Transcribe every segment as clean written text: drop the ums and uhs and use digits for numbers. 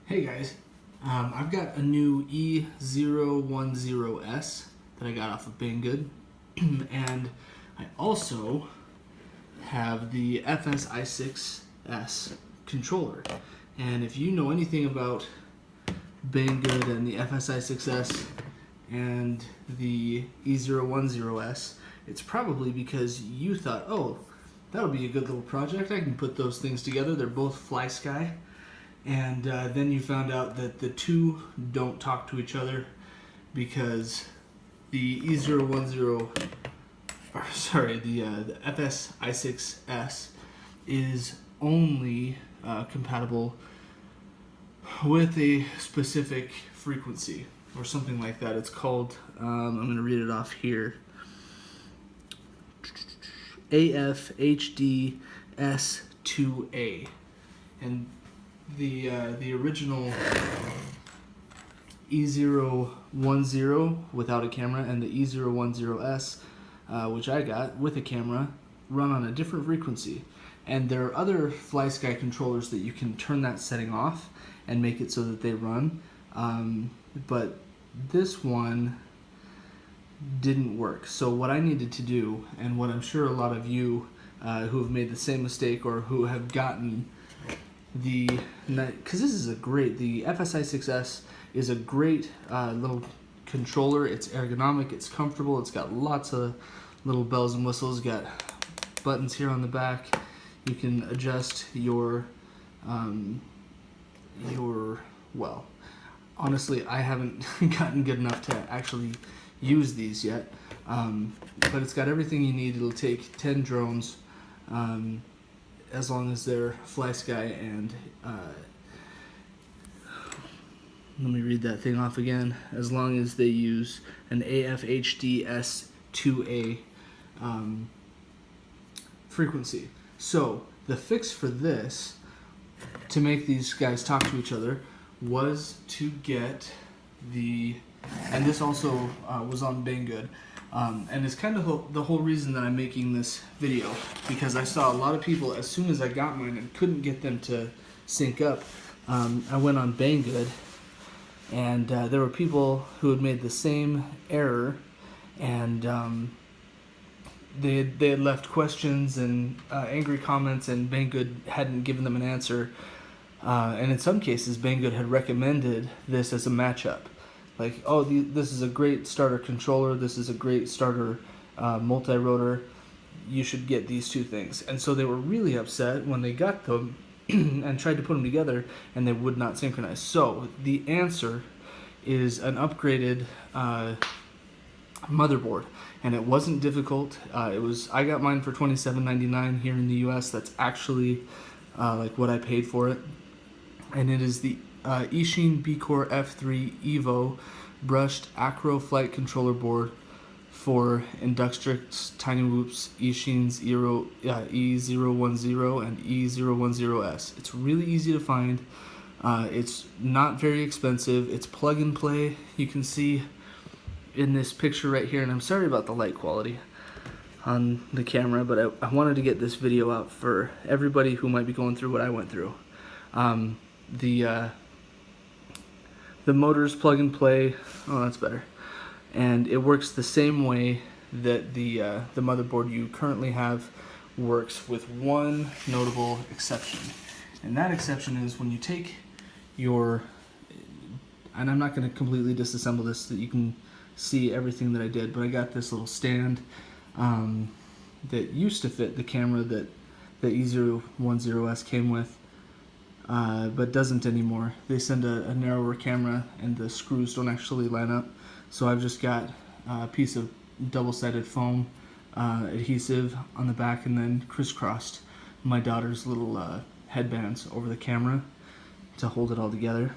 Hey guys, I've got a new E010S that I got off of Banggood, and I also have the FS-i6S controller. And if you know anything about Banggood and the FS-i6S and the E010S, it's probably because you thought, oh, that would be a good little project. I can put those things together. They're both Fly-Sky. And then you found out that the two don't talk to each other because the E010, or sorry, the FS-i6S is only compatible with a specific frequency or something like that. It's called, I'm going to read it off here, AFHDS 2A. And the original E010 without a camera and the E010S, which I got with a camera, run on a different frequency. And there are other Fly-Sky controllers that you can turn that setting off and make it so that they run. But this one didn't work. So what I needed to do, and what I'm sure a lot of you who have made the same mistake or who have gotten because this is the FS-i6S is a great little controller. It's ergonomic, it's comfortable, it's got lots of little bells and whistles, got buttons here on the back. You can adjust your well, honestly, I haven't gotten good enough to actually use these yet, but it's got everything you need. It'll take 10 drones, as long as they're Fly-Sky, and let me read that thing off again, as long as they use an AFHDS 2A frequency. So the fix for this, to make these guys talk to each other, was to get and this also was on Banggood, and it's kind of the whole reason that I'm making this video, because I saw a lot of people, as soon as I got mine and couldn't get them to sync up, I went on Banggood, and there were people who had made the same error, and they had left questions and angry comments, and Banggood hadn't given them an answer, and in some cases Banggood had recommended this as a matchup. Like, oh, this is a great starter controller, this is a great starter multi-rotor, you should get these two things. And so they were really upset when they got them and tried to put them together, and they would not synchronize. So the answer is an upgraded motherboard, and it wasn't difficult. I got mine for $27.99 here in the US. That's actually like what I paid for it, and it is the Eachine Beecore F3 Evo brushed ACRO flight controller board for Inductrix Tiny Whoops, Eachine's E010 and E010S. It's really easy to find. It's not very expensive. It's plug and play. You can see in this picture right here, and I'm sorry about the light quality on the camera, but I wanted to get this video out for everybody who might be going through what I went through. The motor's plug and play. Oh, that's better. And it works the same way that the motherboard you currently have works, with one notable exception. And that exception is when you take your, and I'm not going to completely disassemble this so that you can see everything that I did, but I got this little stand that used to fit the camera that the E010S came with, but doesn't anymore. They send a narrower camera and the screws don't actually line up. So I've just got a piece of double-sided foam adhesive on the back, and then crisscrossed my daughter's little headbands over the camera to hold it all together.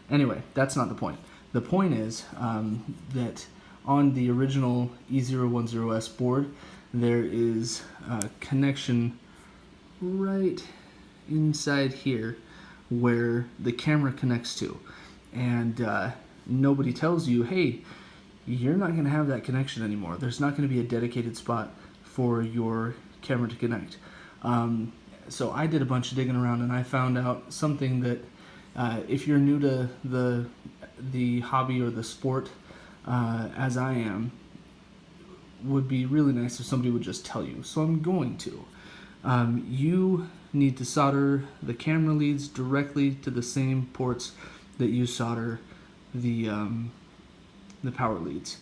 Anyway, that's not the point. The point is that on the original E010S board, there is a connection right inside here where the camera connects to, and nobody tells you, hey, you're not going to have that connection anymore. There's not going to be a dedicated spot for your camera to connect. So I did a bunch of digging around, and I found out something that If you're new to the hobby or the sport, as I am, would be really nice if somebody would just tell you. So I'm going to. You need to solder the camera leads directly to the same ports that you solder the power leads,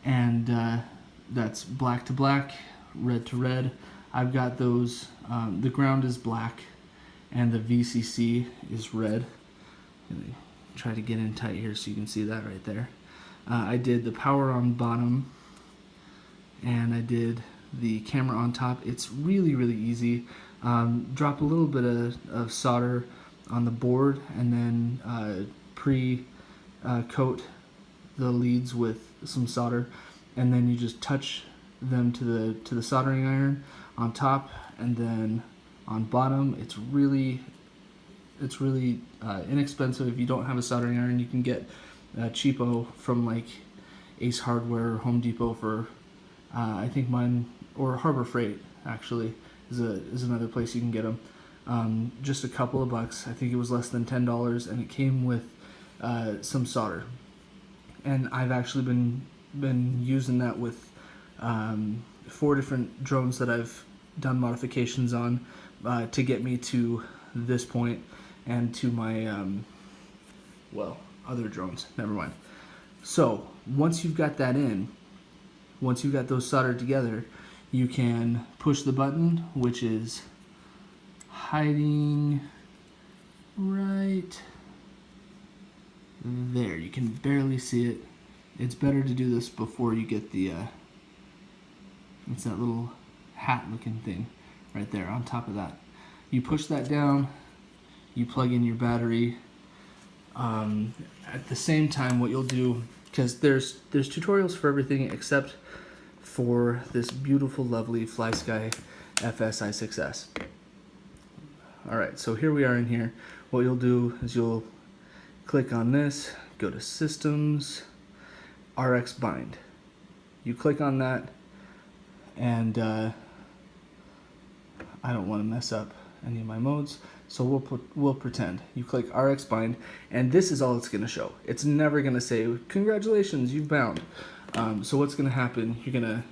and that's black to black, red to red. I've got those. The ground is black, and the VCC is red. Try to get in tight here so you can see that right there. I did the power on bottom, and I did the camera on top. It's really, really easy. Drop a little bit of solder on the board, and then pre-coat the leads with some solder, and then you just touch them to the soldering iron on top, and then on bottom. It's really inexpensive. If you don't have a soldering iron, you can get cheapo from like Ace Hardware or Home Depot for I think mine, or Harbor Freight actually is another place you can get them. Just a couple of bucks. I think it was less than $10, and it came with some solder. And I've actually been using that with 4 different drones that I've done modifications on to get me to this point, and to my other drones. Never mind. So once you've got that in, once you've got those soldered together, you can push the button, which is hiding right there. You can barely see it. It's better to do this before you get the it's that little hat looking thing right there on top of that. You push that down, you plug in your battery. At the same time, what you'll do, because there's tutorials for everything except for this beautiful, lovely Fly-Sky FS-i6S. Alright, so here we are in here. What you'll do is you'll click on this, go to Systems, RX Bind. You click on that, and I don't want to mess up any of my modes, so we'll pretend. You click RX Bind, and this is all it's going to show. It's never going to say, congratulations, you've bound. So what's going to happen, you're going to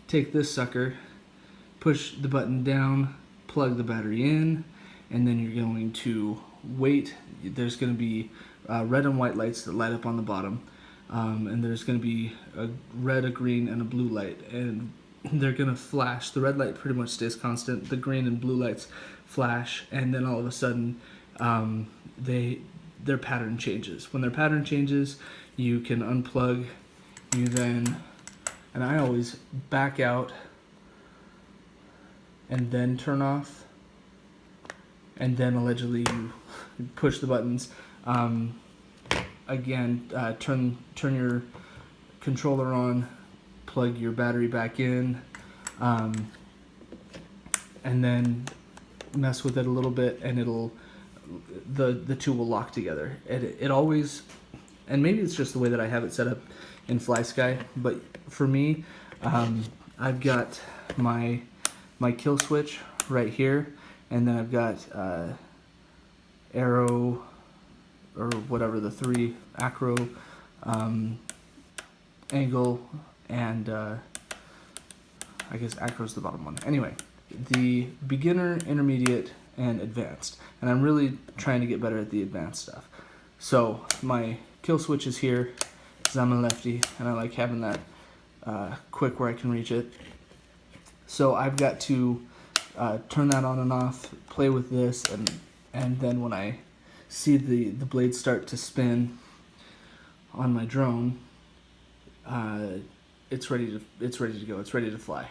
take this sucker, push the button down, plug the battery in, and then you're going to wait. There's going to be red and white lights that light up on the bottom, and there's going to be a red, a green, and a blue light, and they're going to flash. The red light pretty much stays constant. The green and blue lights flash, and then all of a sudden their pattern changes. When their pattern changes, you can unplug. You then, and I always back out and then turn off, and then allegedly you push the buttons. Again, turn your controller on, plug your battery back in, and then mess with it a little bit, and the two will lock together. It always, and maybe it's just the way that I have it set up in Fly-Sky, but for me, I've got my kill switch right here, and then I've got ACRO, or whatever, the 3 ACRO, angle, and I guess ACRO's the bottom one. Anyway, the beginner, intermediate, and advanced, and I'm really trying to get better at the advanced stuff. So my kill switch is here, because I'm a lefty, and I like having that quick where I can reach it. So I've got to turn that on and off, play with this, and then when I see the blade start to spin on my drone, it's ready to go. It's ready to fly.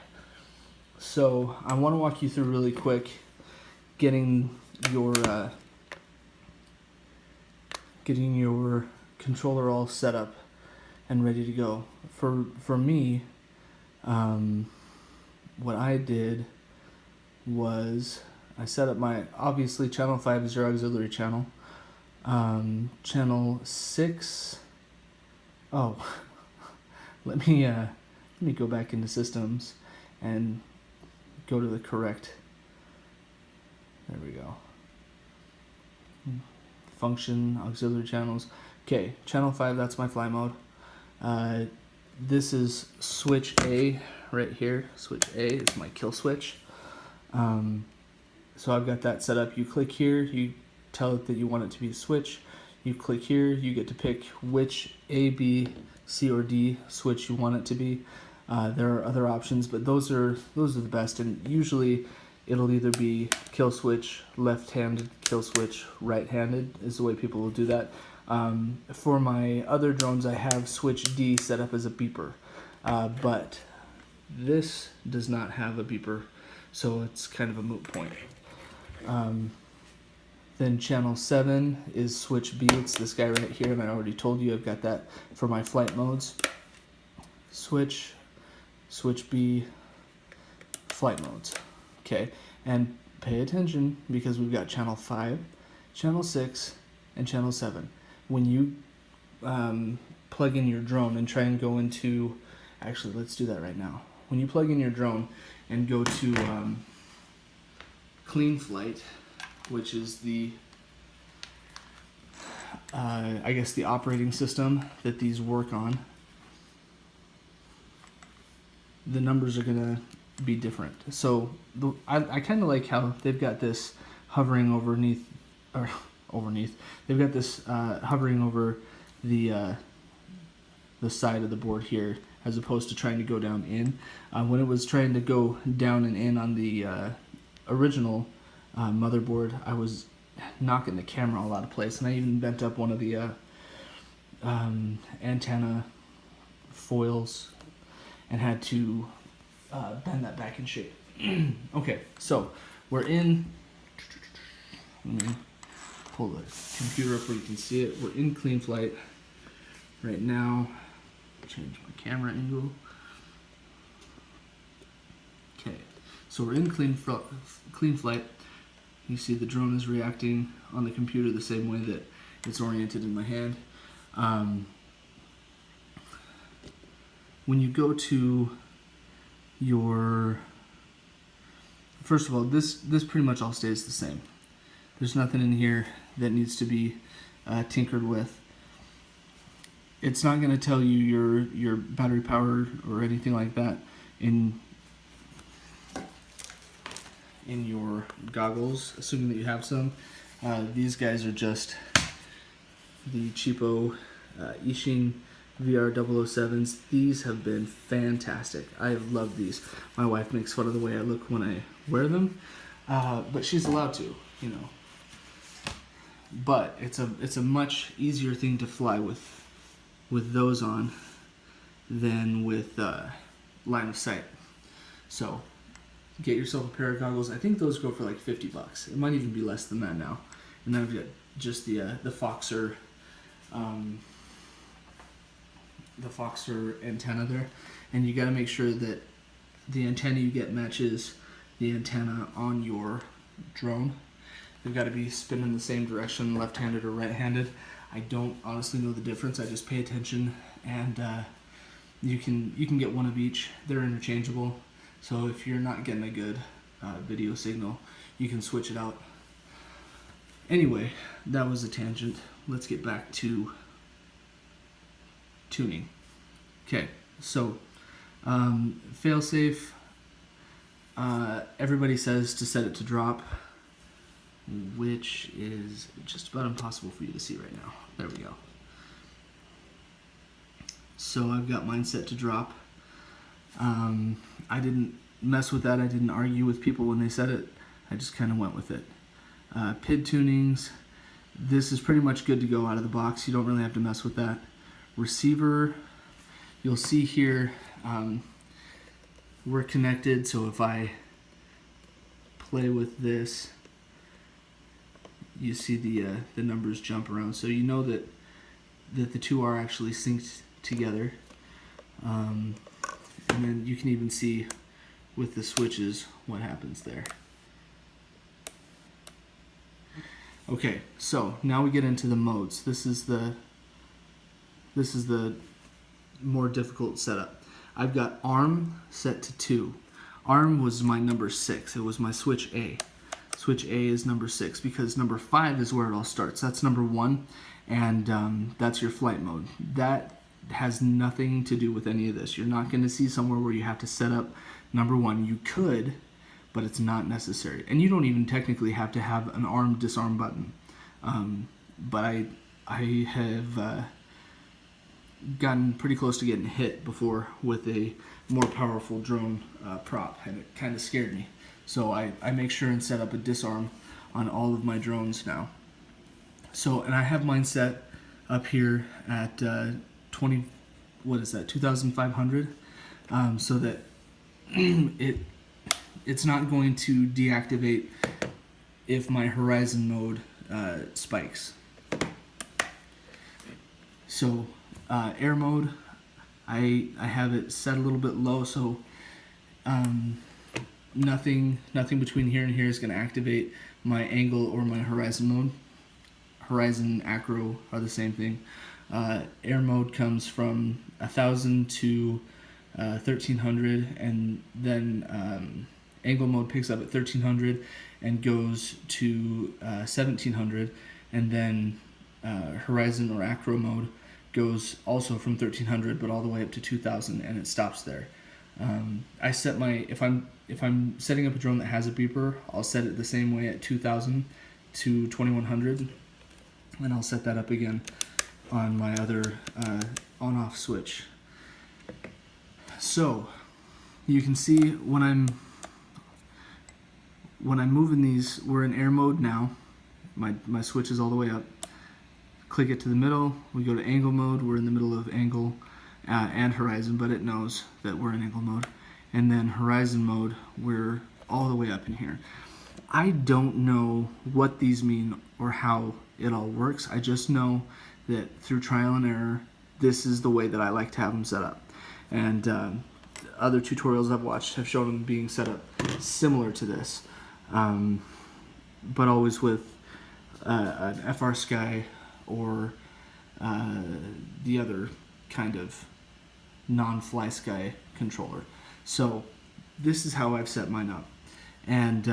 So I want to walk you through really quick getting your controller all set up and ready to go. For me, what I did was I set up my, obviously, channel 5 is your auxiliary channel. Channel 6, oh, let me go back into systems and go to the correct, there we go, function, auxiliary channels. Okay, channel 5, that's my fly mode. This is switch A right here. Switch A is my kill switch. So I've got that set up. You click here, you tell it that you want it to be a switch. You click here, you get to pick which A, B, C, or D switch you want it to be. There are other options, but those are the best, and usually it'll either be kill switch, left-handed, kill switch, right-handed is the way people will do that. For my other drones, I have switch D set up as a beeper, but this does not have a beeper, so it's kind of a moot point. Then channel 7 is switch B. It's this guy right here, and I already told you I've got that for my flight modes. Switch B, flight modes. Okay, and pay attention because we've got channel 5, channel 6, and channel 7. When you plug in your drone and try and go into, actually let's do that right now. When you plug in your drone and go to clean flight, which is the I guess the operating system that these work on, the numbers are gonna be different. So I kind of like how they've got this hovering they've got this hovering over the side of the board here, as opposed to trying to go down in. When it was trying to go down and in on the original motherboard, I was knocking the camera all out of place, and I even bent up one of the antenna foils and had to bend that back in shape. Okay, so we're in, let me pull the computer up where you can see it. We're in clean flight right now. Change my camera angle. Okay, so we're in clean flight. You see the drone is reacting on the computer the same way that it's oriented in my hand. When you go to your, first of all, this pretty much all stays the same. There's nothing in here that needs to be tinkered with. It's not going to tell you your battery power or anything like that in your goggles, assuming that you have some. These guys are just the cheapo Eachine VR007s. These have been fantastic. I love these. My wife makes fun of the way I look when I wear them, but she's allowed to, you know. But it's a much easier thing to fly with those on than with line of sight. So get yourself a pair of goggles. I think those go for like $50. It might even be less than that now. And then I've got just the Foxer antenna there, and you got to make sure that the antenna you get matches the antenna on your drone. They've got to be spinning the same direction, left-handed or right-handed. I don't honestly know the difference. I just pay attention, and you can get one of each. They're interchangeable, so if you're not getting a good video signal, you can switch it out. Anyway, that was a tangent. Let's get back to tuning. Okay, so failsafe. Everybody says to set it to drop, which is just about impossible for you to see right now. There we go. So I've got mine set to drop. I didn't mess with that. I didn't argue with people when they said it. I just kind of went with it. PID tunings. This is pretty much good to go out of the box. You don't really have to mess with that. Receiver. You'll see here we're connected, so if I play with this, you see the numbers jump around, so you know that the two are actually synced together. And then you can even see with the switches what happens there. Okay, so now we get into the modes. This is the more difficult setup. I've got ARM set to 2. ARM was my number 6. It was my switch A. switch A is number 6, because number 5 is where it all starts. That's number 1, and that's your flight mode. That has nothing to do with any of this. You're not going to see somewhere where you have to set up number 1. You could, but it's not necessary. And you don't even technically have to have an arm disarm button. But I have gotten pretty close to getting hit before with a more powerful drone prop, and it kind of scared me. So I make sure and set up a disarm on all of my drones now. So, and I have mine set up here at 2,500, so that it's not going to deactivate if my horizon mode spikes. So air mode, I have it set a little bit low, so nothing between here and here is going to activate my angle or my horizon mode. Horizon, ACRO are the same thing. Air mode comes from 1,000 to 1,300, and then angle mode picks up at 1,300 and goes to 1,700, and then horizon or ACRO mode goes also from 1,300 but all the way up to 2,000, and it stops there. I set my, if I'm setting up a drone that has a beeper, I'll set it the same way at 2,000 to 2,100, and I'll set that up again on my other on-off switch. So you can see when I'm moving these, we're in air mode now. My switch is all the way up. Click it to the middle, we go to angle mode. We're in the middle of angle and horizon, but it knows that we're in angle mode. And then horizon mode, we're all the way up in here. I don't know what these mean or how it all works. I just know that through trial and error, this is the way that I like to have them set up. And other tutorials I've watched have shown them being set up similar to this, but always with an Frsky or the other kind of non-Fly-Sky controller. So this is how I've set mine up, and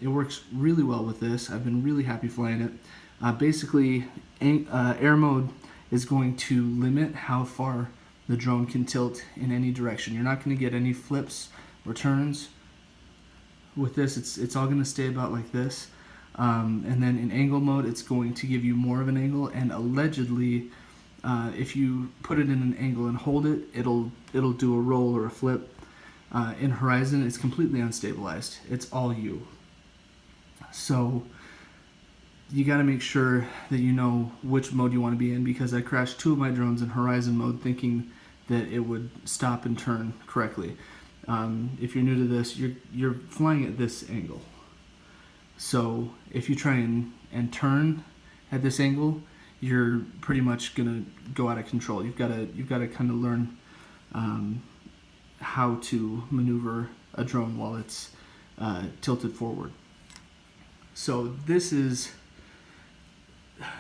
it works really well with this. I've been really happy flying it. Basically, air mode is going to limit how far the drone can tilt in any direction. You're not going to get any flips or turns with this. It's all going to stay about like this. And then in angle mode, it's going to give you more of an angle, and allegedly, if you put it in an angle and hold it, it'll do a roll or a flip. In horizon, it's completely unstabilized. It's all you. So you got to make sure that you know which mode you want to be in, because I crashed 2 of my drones in horizon mode thinking that it would stop and turn correctly. If you're new to this, you're flying at this angle. So if you try and turn at this angle, you're pretty much gonna go out of control. You've got to kind of learn how to maneuver a drone while it's tilted forward. So this is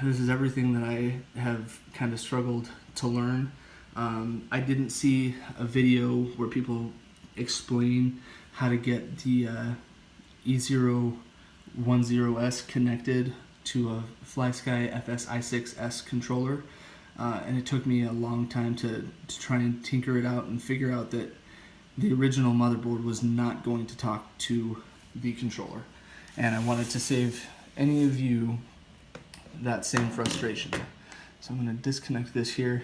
everything that I have kind of struggled to learn. I didn't see a video where people explain how to get the E010S connected to a Fly-Sky FS-i6S controller, and it took me a long time to try and tinker it out and figure out that the original motherboard was not going to talk to the controller, and I wanted to save any of you that same frustration. So I'm going to disconnect this here.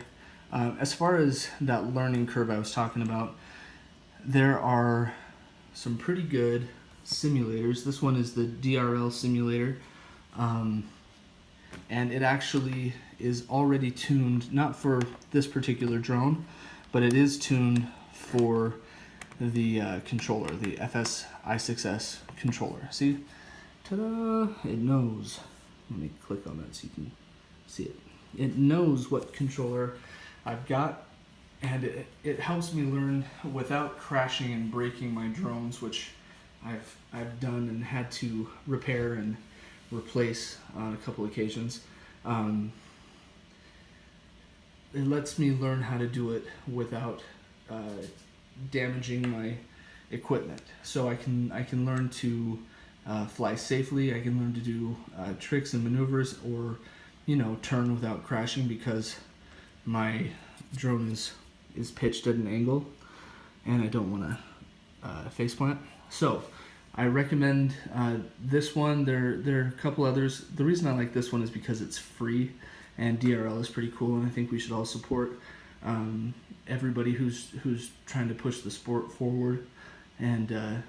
As far as that learning curve I was talking about, there are some pretty good simulators. This one is the DRL simulator, and it actually is already tuned, not for this particular drone, but it is tuned for the controller, the FS-i6S controller. See? Ta-da! It knows. Let me click on that so you can see it. It knows what controller I've got, and it helps me learn without crashing and breaking my drones, which I've done and had to repair and replace on a couple occasions. It lets me learn how to do it without damaging my equipment, so I can learn to fly safely. I can learn to do tricks and maneuvers, or turn without crashing, because my drone is pitched at an angle and I don't want to faceplant. So I recommend this one. There are a couple others. The reason I like this one is because it's free, and DRL is pretty cool, and I think we should all support everybody who's trying to push the sport forward, and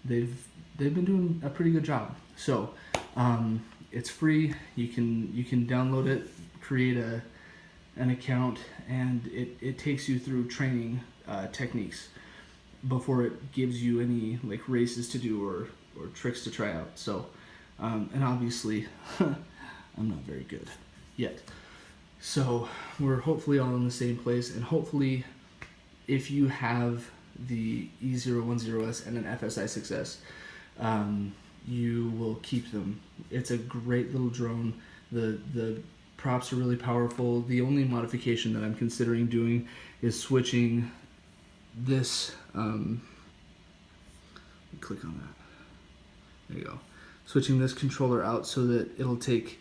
they've been doing a pretty good job. So it's free. You can download it, create an account, and it takes you through training techniques before it gives you any like races to do or tricks to try out. So and obviously I'm not very good yet, so we're hopefully all in the same place, and hopefully if you have the E010S and an FS-i6S, you will keep them. It's a great little drone. The props are really powerful. The only modification that I'm considering doing is switching this, click on that, there you go, switching this controller out so that it'll take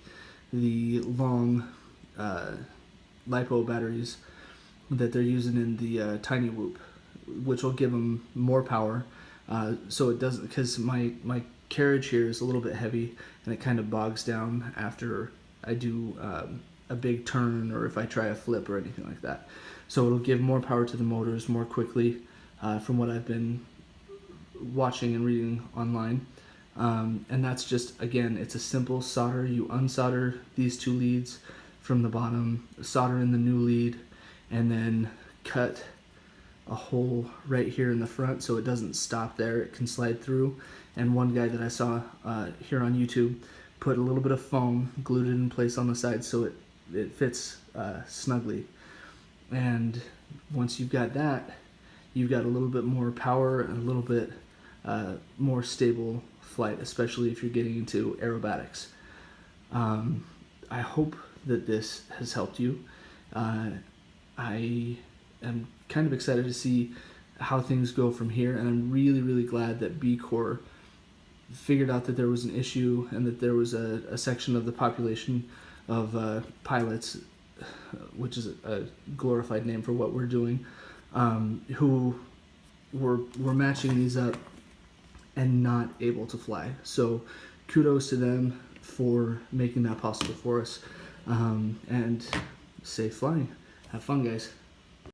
the long LiPo batteries that they're using in the Tiny Whoop, which will give them more power, so it doesn't, because my carriage here is a little bit heavy and it kind of bogs down after I do a big turn, or if I try a flip or anything like that. So it'll give more power to the motors more quickly, from what I've been watching and reading online. And that's just, again, it's a simple solder. You unsolder these two leads from the bottom, solder in the new lead, and then cut a hole right here in the front so it doesn't stop there, it can slide through. And one guy that I saw here on YouTube put a little bit of foam, glued it in place on the side so it fits snugly. And once you've got that, you've got a little bit more power and a little bit more stable flight, especially if you're getting into aerobatics. I hope that this has helped you. I am kind of excited to see how things go from here, and I'm really, really glad that Beecore figured out that there was an issue, and that there was a section of the population of pilots, which is a glorified name for what we're doing, who were matching these up and not able to fly. So kudos to them for making that possible for us, and safe flying. Have fun, guys.